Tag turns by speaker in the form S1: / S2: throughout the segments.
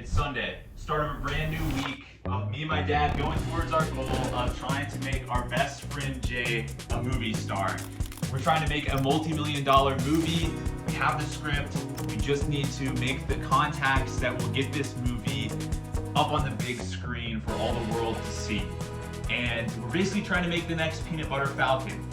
S1: It's Sunday, start of a brand new week of me and my dad going towards our goal of trying to make our best friend Jay a movie star. We're trying to make a multi-million-dollar movie. We have the script. We just need to make the contacts that will get this movie up on the big screen for all the world to see. And we're basically trying to make the next Peanut Butter Falcon.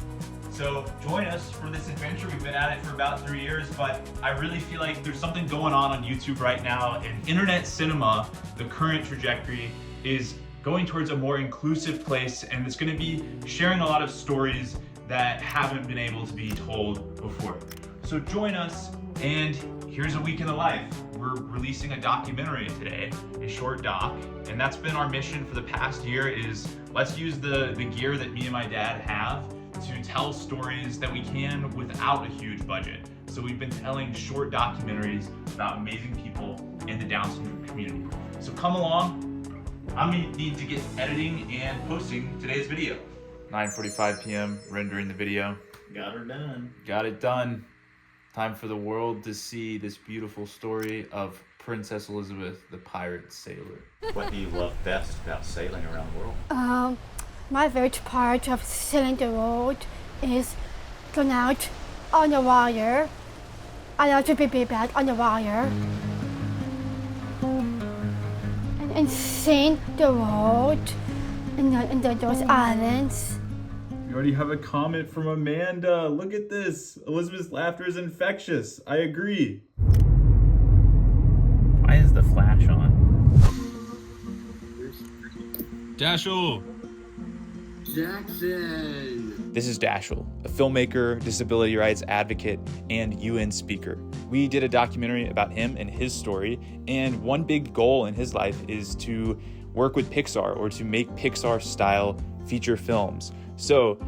S1: So join us for this adventure. We've been at it for about 3 years, but I really feel like there's something going on YouTube right now. And internet cinema, the current trajectory, is going towards a more inclusive place, and it's going to be sharing a lot of stories that haven't been able to be told before. So join us, and here's a week in the life. We're releasing a documentary today, a short doc, and that's been our mission for the past year. Is let's use the gear that me and my dad have to tell stories that we can without a huge budget. So we've been telling short documentaries about amazing people in the Down syndrome community. So come along. I'm gonna need to get editing and posting today's video. 9:45 p.m. rendering the video.
S2: Got her done.
S1: Got it done. Time for the world to see this beautiful story of Princess Elizabeth, the pirate sailor.
S2: What do you love best about sailing around the world?
S3: My favorite part of sailing the world is going out on the water. I love to be back on the water and seeing the world and those islands.
S1: We already have a comment from Amanda. Look at this. Elizabeth's laughter is infectious. I agree. Why is the flash on? Dashel!
S4: Jackson!
S1: This is Dashel, a filmmaker, disability rights advocate, and UN speaker. We did a documentary about him and his story, and one big goal in his life is to work with Pixar or to make Pixar-style feature films. So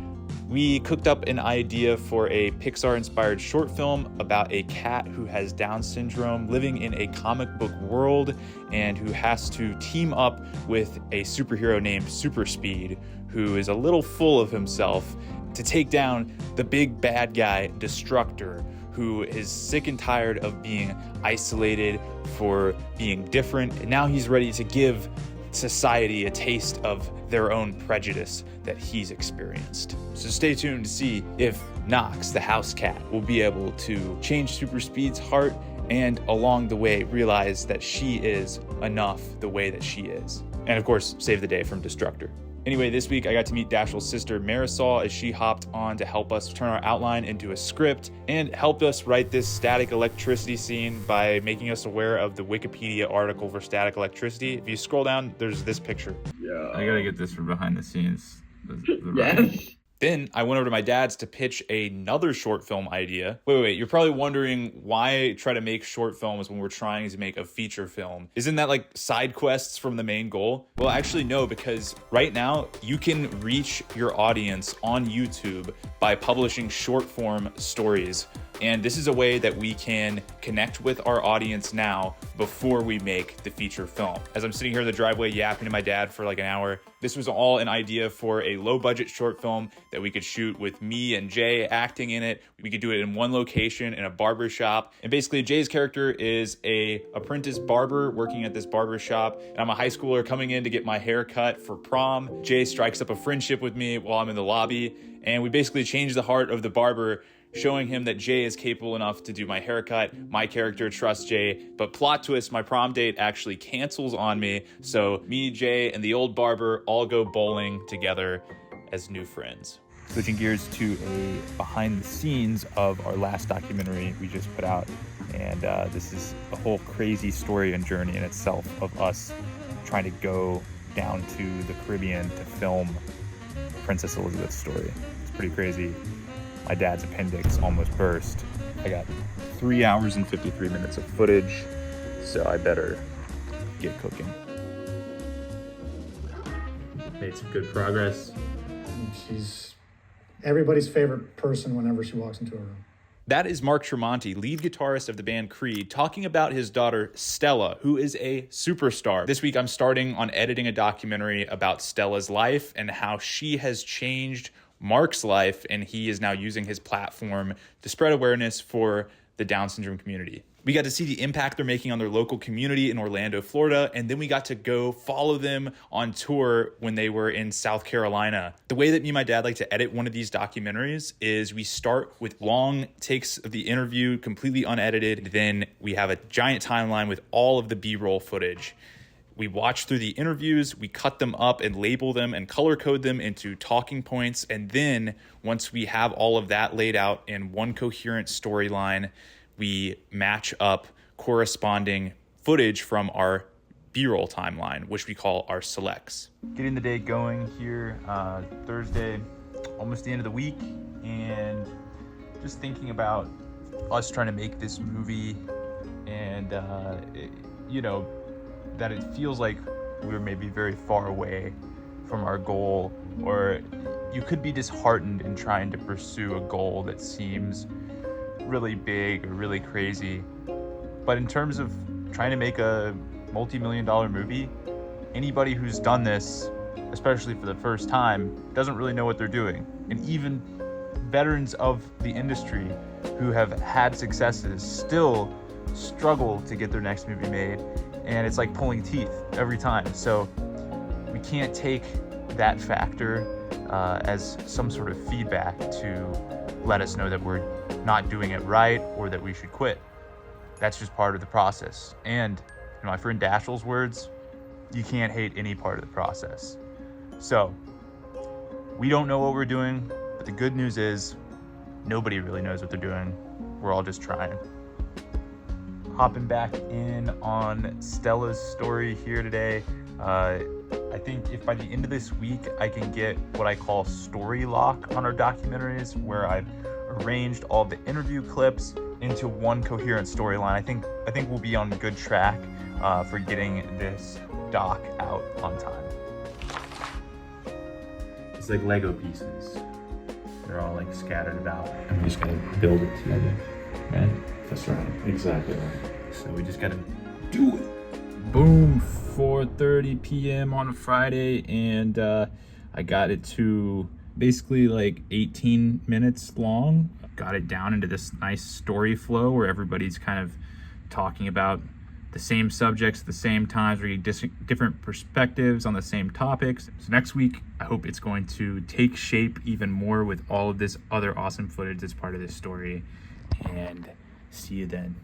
S1: we cooked up an idea for a Pixar-inspired short film about a cat who has Down syndrome living in a comic book world and who has to team up with a superhero named Super Speed, who is a little full of himself, to take down the big bad guy, Destructor, who is sick and tired of being isolated, for being different, and now he's ready to give society a taste of their own prejudice that he's experienced. So stay tuned to see if Knox, the house cat, will be able to change Super Speed's heart and along the way realize that she is enough the way that she is. And of course, save the day from Destructor. Anyway, this week I got to meet Dashel's sister Marisol as she hopped on to help us turn our outline into a script and helped us write this static electricity scene by making us aware of the Wikipedia article for static electricity. If you scroll down, there's this picture.
S4: Yeah.
S1: I gotta get this from behind the scenes.
S4: Yes.
S1: Then I went over to my dad's to pitch another short film idea. Wait. You're probably wondering why try to make short films when we're trying to make a feature film. Isn't that like side quests from the main goal? Well, actually no, because right now you can reach your audience on YouTube by publishing short form stories. And this is a way that we can connect with our audience now before we make the feature film. As I'm sitting here in the driveway yapping to my dad for like an hour, this was all an idea for a low budget short film that we could shoot with me and Jay acting in it. We could do it in one location in a barber shop. And basically Jay's character is a apprentice barber working at this barber shop. And I'm a high schooler coming in to get my hair cut for prom. Jay strikes up a friendship with me while I'm in the lobby. And we basically change the heart of the barber, showing him that Jay is capable enough to do my haircut. My character trusts Jay, but plot twist, my prom date actually cancels on me. So me, Jay, and the old barber all go bowling together as new friends. Switching gears to a behind the scenes of our last documentary we just put out. And this is a whole crazy story and journey in itself of us trying to go down to the Caribbean to film Princess Elizabeth's story. It's pretty crazy. My dad's appendix almost burst. I got 3 hours and 53 minutes of footage, so I better get cooking. Made some good progress.
S5: She's everybody's favorite person whenever she walks into a room.
S1: That is Mark Tremonti, lead guitarist of the band Creed, talking about his daughter Stella, who is a superstar. This week I'm starting on editing a documentary about Stella's life and how she has changed Mark's life, and he is now using his platform to spread awareness for the Down syndrome community. We got to see the impact they're making on their local community in Orlando, Florida, and then we got to go follow them on tour when they were in South Carolina. The way that me and my dad like to edit one of these documentaries is we start with long takes of the interview, completely unedited. Then we have a giant timeline with all of the B-roll footage. We watch through the interviews, we cut them up and label them and color code them into talking points. And then once we have all of that laid out in one coherent storyline, we match up corresponding footage from our B-roll timeline, which we call our selects. Getting the day going here, Thursday, almost the end of the week, and just thinking about us trying to make this movie and, that it feels like we're maybe very far away from our goal, or you could be disheartened in trying to pursue a goal that seems really big or really crazy. But in terms of trying to make a multi-million-dollar movie, anybody who's done this, especially for the first time, doesn't really know what they're doing. And even veterans of the industry who have had successes still struggle to get their next movie made, and it's like pulling teeth every time. So we can't take that factor as some sort of feedback to let us know that we're not doing it right or that we should quit. That's just part of the process. And in my friend Dashiell's words, you can't hate any part of the process. So we don't know what we're doing, but the good news is nobody really knows what they're doing. We're all just trying. Hopping back in on Stella's story here today. I think if by the end of this week I can get what I call story lock on our documentaries, where I've arranged all the interview clips into one coherent storyline, I think we'll be on good track for getting this doc out on time.
S2: It's like Lego pieces. They're all like scattered about, and we just gotta build it together. Right? That's right. Exactly right. So we just gotta do it.
S1: Boom, 4:30 p.m. on a Friday, and I got it to basically like 18 minutes long. Got it down into this nice story flow where everybody's kind of talking about the same subjects at the same times, reading different perspectives on the same topics. So next week, I hope it's going to take shape even more with all of this other awesome footage that's part of this story. And see you then.